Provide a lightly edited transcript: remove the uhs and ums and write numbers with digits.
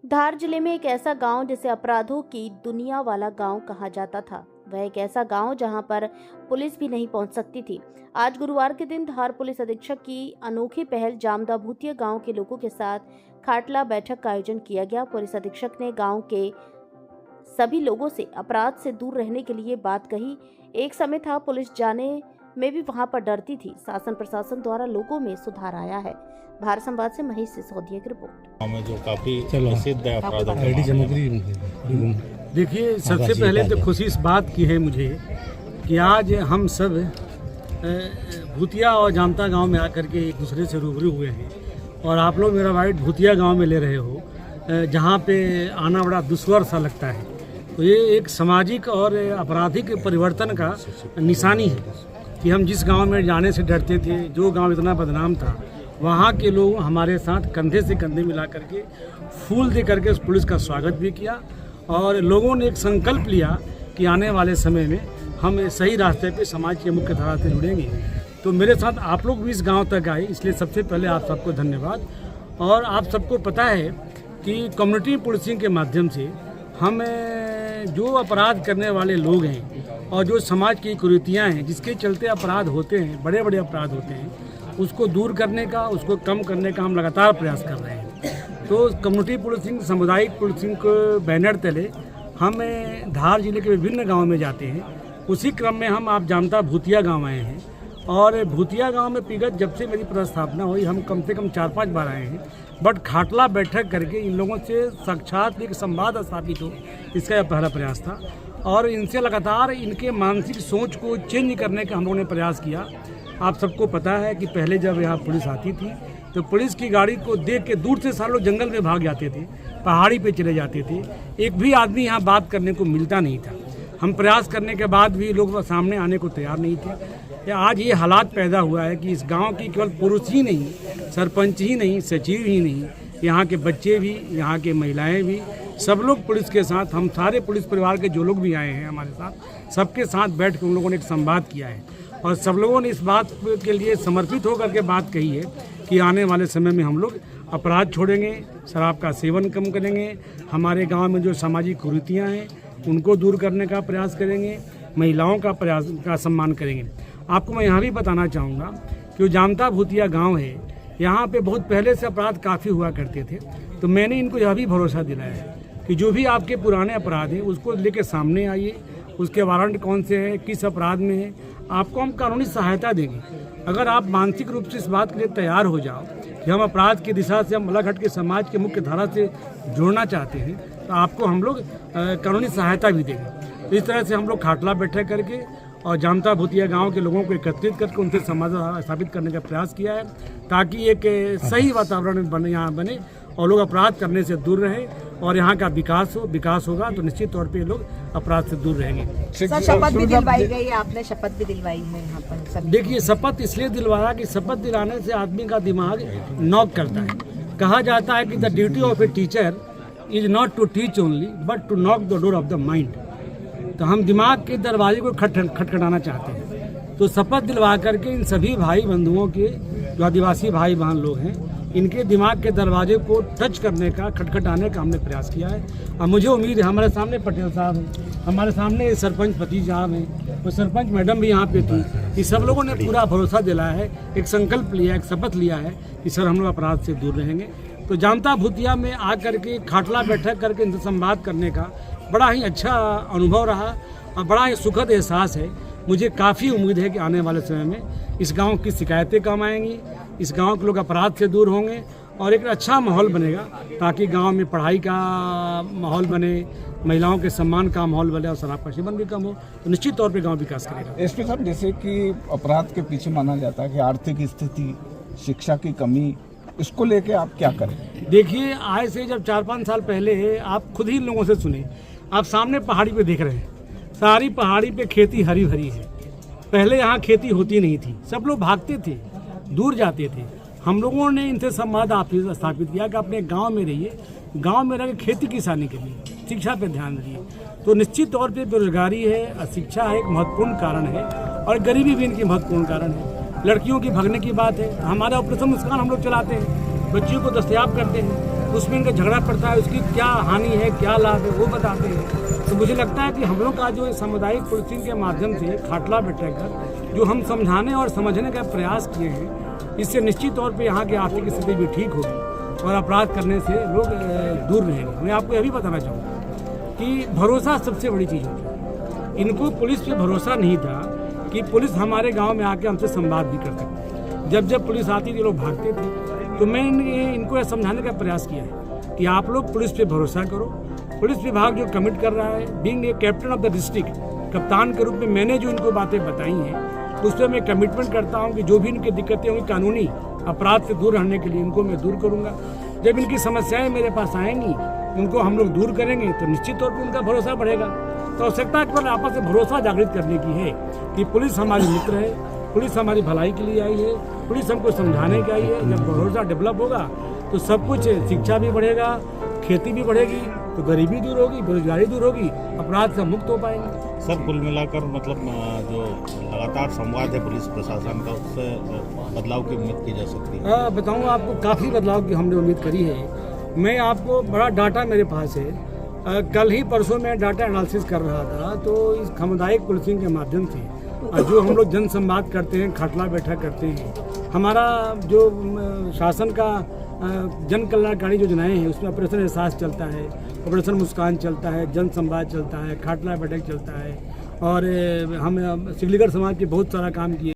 धार जिले में एक ऐसा गांव जिसे अपराधों की दुनिया वाला गांव कहा जाता था। वह एक ऐसा गांव जहां पर पुलिस भी नहीं पहुंच सकती थी। आज गुरुवार के दिन धार पुलिस अधीक्षक की अनोखी पहल जामदा भूतिया गांव के लोगों के साथ खाटला बैठक का आयोजन किया गया। पुलिस अधीक्षक ने गांव के सभी लोगों से अपराध से दूर रहने के लिए बात कही। एक समय था पुलिस जाने में भी वहां पर डरती थी। शासन प्रशासन द्वारा लोगों में सुधार आया है। भारत संवाद से महेश सिसोदिया की रिपोर्ट। हमें जो काफी प्रसिद्ध है अपराधों देखिए, सबसे पहले तो खुशी इस बात की है मुझे कि आज हम सब भूतिया और जामता गांव में आकर के एक दूसरे से रूबरू हुए हैं और आप लोग मेरा वाइट भूतिया गांव में ले रहे हो, जहां पे आना बड़ा दुश्वार सा लगता है। तो ये एक सामाजिक और आपराधिक परिवर्तन का निशानी है कि हम जिस गांव में जाने से डरते थे, जो गांव इतना बदनाम था, वहाँ के लोग हमारे साथ कंधे से कंधे मिला करके फूल दे करके उस पुलिस का स्वागत भी किया और लोगों ने एक संकल्प लिया कि आने वाले समय में हम सही रास्ते पे समाज के मुख्य धारा से जुड़ेंगे। तो मेरे साथ आप लोग भी इस गांव तक आए, इसलिए सबसे पहले आप सबको धन्यवाद। और आप सबको पता है कि कम्युनिटी पुलिसिंग के माध्यम से हम जो अपराध करने वाले लोग हैं और जो समाज की कुरीतियाँ हैं जिसके चलते अपराध होते हैं, बड़े बड़े अपराध होते हैं, उसको दूर करने का, उसको कम करने का हम लगातार प्रयास कर रहे हैं। तो कम्युनिटी पुलिसिंग, सामुदायिक पुलिसिंग के बैनर तले हम धार जिले के विभिन्न गांव में जाते हैं। उसी क्रम में हम आप जामता भूतिया गांव आए हैं और भूतिया गांव में विगत जब से मेरी पदस्थापना हुई हम कम से कम 4-5 बार आए हैं, बट खाटला बैठक करके इन लोगों से साक्षात एक संवाद स्थापित हो, इसका यह पहला प्रयास था। और इनसे लगातार इनके मानसिक सोच को चेंज करने का हम लोगों ने प्रयास किया। आप सबको पता है कि पहले जब यहाँ पुलिस आती थी तो पुलिस की गाड़ी को देख के दूर से सारे लोग जंगल में भाग जाते थे, पहाड़ी पे चले जाते थे, एक भी आदमी यहाँ बात करने को मिलता नहीं था। हम प्रयास करने के बाद भी लोग सामने आने को तैयार नहीं थे। आज ये हालात पैदा हुआ है कि इस गांव की केवल पुरुष ही नहीं, सरपंच ही नहीं, सचिव ही नहीं, यहाँ के बच्चे भी, यहाँ के महिलाएं भी, सब लोग पुलिस के साथ, हम सारे पुलिस परिवार के जो लोग भी आए हैं हमारे साथ, सबके साथ बैठ कर उन लोगों ने एक संवाद किया है और सब लोगों ने इस बात के लिए समर्पित होकर के बात कही है कि आने वाले समय में हम लोग अपराध छोड़ेंगे, शराब का सेवन कम करेंगे, हमारे गांव में जो सामाजिक कुरीतियां हैं उनको दूर करने का प्रयास करेंगे, महिलाओं का सम्मान करेंगे। आपको मैं यहाँ भी बताना चाहूँगा कि जो जामता भूतिया गाँव है, यहाँ पे बहुत पहले से अपराध काफ़ी हुआ करते थे। तो मैंने इनको यह भी भरोसा दिलाया है कि जो भी आपके पुराने अपराध हैं उसको लेके सामने आइए, उसके वारंट कौन से हैं, किस अपराध में है, आपको हम कानूनी सहायता देंगे। अगर आप मानसिक रूप से इस बात के लिए तैयार हो जाओ कि हम अपराध की दिशा से हम अलग हट के समाज के मुख्य धारा से जोड़ना चाहते हैं, तो आपको हम लोग कानूनी सहायता भी देंगे। इस तरह से हम लोग खाटला बैठक करके और जामता भूतिया गांव के लोगों को एकत्रित करके उनसे संवाद स्थापित करने का प्रयास किया है, ताकि एक सही वातावरण यहाँ बने और लोग अपराध करने से दूर रहें और यहाँ का विकास होगा तो निश्चित तौर पे लोग अपराध से दूर रहेंगे। सर, शपथ भी दिलवाई गई है, आपने शपथ भी दिलवाई है यहाँ पर। देखिए, शपथ इसलिए दिलवाया कि शपथ दिलाने से आदमी का दिमाग नॉक करता है। कहा जाता है कि the duty of a teacher is not to teach only but to knock the door of the mind. तो हम दिमाग के दरवाजे को खटखटाना चाहते हैं। तो शपथ दिलवा करके इन सभी भाई बंधुओं के, जो आदिवासी भाई बहन लोग हैं, इनके दिमाग के दरवाजे को टच करने का, खटखटाने का हमने प्रयास किया है। और मुझे उम्मीद है, हमारे सामने पटेल साहब हैं, हमारे सामने सरपंच पति साहब हैं, वो सरपंच मैडम भी यहाँ पे थी, ये सब लोगों ने पूरा भरोसा दिलाया है, एक संकल्प लिया, एक शपथ लिया है कि सर हम लोग अपराध से दूर रहेंगे। तो जामता भूतिया में आकर के खाटला बैठक करके इनसे संवाद करने का बड़ा ही अच्छा अनुभव रहा और बड़ा ही सुखद एहसास है। मुझे काफ़ी उम्मीद है कि आने वाले समय में इस गांव की शिकायतें कम आएंगी, इस गांव के लोग अपराध से दूर होंगे और एक अच्छा माहौल बनेगा, ताकि गांव में पढ़ाई का माहौल बने, महिलाओं के सम्मान का माहौल बने और शराब का सेवन भी कम हो। तो निश्चित तौर पे गांव विकास करेगा। एसपी साहब, जैसे कि अपराध के पीछे माना जाता है कि आर्थिक स्थिति, शिक्षा की कमी, इसको लेके आप क्या करें? देखिए, आज से जब 4-5 साल पहले आप खुद ही लोगों से सुने, आप सामने पहाड़ी पे देख रहे हैं, सारी पहाड़ी पे खेती हरी भरी है। पहले यहाँ खेती होती नहीं थी, सब लोग भागते थे, दूर जाते थे। हम लोगों ने इनसे संवाद स्थापित किया कि अपने गांव में रहिए, गांव में रह खेती किसानी करिए, शिक्षा पे ध्यान दिए। तो निश्चित तौर पे बेरोजगारी है, अशिक्षा है, एक महत्वपूर्ण कारण है और गरीबी भी इनकी महत्वपूर्ण कारण है। लड़कियों की भगने की बात है, हमारा ऑपरेशन मुस्कान हम लोग चलाते हैं, बच्चियों को दस्तयाब करते हैं। उसमें इनका झगड़ा पड़ता है, उसकी क्या हानि है, क्या लाभ है, वो बताते हैं। तो मुझे लगता है कि हम लोग का जो सामुदायिक पुलिसिंग के माध्यम से खाटला बैठकर जो हम समझाने और समझने का प्रयास किए हैं, इससे निश्चित तौर पे यहाँ की आर्थिक स्थिति भी ठीक होगी और अपराध करने से लोग दूर रहेंगे। मैं आपको यह भी बताना चाहूँगा कि भरोसा सबसे बड़ी चीज़ होती है। इनको पुलिस पे भरोसा नहीं था कि पुलिस हमारे गांव में आके हमसे संवाद भी कर सकती। जब जब पुलिस आती थी लोग भागते थे। तो मैं इनको यह समझाने का प्रयास किया है कि आप लोग पुलिस पे भरोसा करो। पुलिस विभाग जो कमिट कर रहा है, being a captain of the district, कप्तान के रूप में मैंने जो इनको बातें बताई हैं, उस पर मैं कमिटमेंट करता हूँ कि जो भी इनकी दिक्कतें होंगी कानूनी अपराध से दूर रहने के लिए इनको मैं दूर करूँगा। जब इनकी समस्याएं मेरे पास आएंगी, उनको हम लोग दूर करेंगे तो निश्चित तौर पर उनका भरोसा बढ़ेगा। तो आवश्यकता केवल आपस में भरोसा जागृत करने की है कि पुलिस हमारी मित्र है, पुलिस हमारी भलाई के लिए आई है, पुलिस हमको समझाने के आई है। जब भरोसा डेवलप होगा तो सब कुछ, शिक्षा भी बढ़ेगा, खेती भी बढ़ेगी, तो गरीबी दूर होगी, बेरोजगारी दूर होगी, अपराध से मुक्त हो पाएंगे। सब कुल मिलाकर मतलब जो लगातार संवाद है पुलिस प्रशासन का, उससे बदलाव की उम्मीद की जा सकती है। बताऊँ आपको, काफ़ी बदलाव की हमने उम्मीद करी है। मैं आपको बड़ा डाटा मेरे पास है। कल ही परसों मैं डाटा एनालिसिस कर रहा था, तो इस सामुदायिक पुलिसिंग के माध्यम से जो हम लोग जन संवाद करते हैं, खाटला बैठक करते हैं, हमारा जो शासन का जन कल्याणकारी योजनाएं हैं, उसमें ऑपरेशन एहसास चलता है, ऑपरेशन मुस्कान चलता है, जन संवाद चलता है, खाटला बैठक चलता है, और हम सिवलीगढ़ समाज के बहुत सारा काम किए।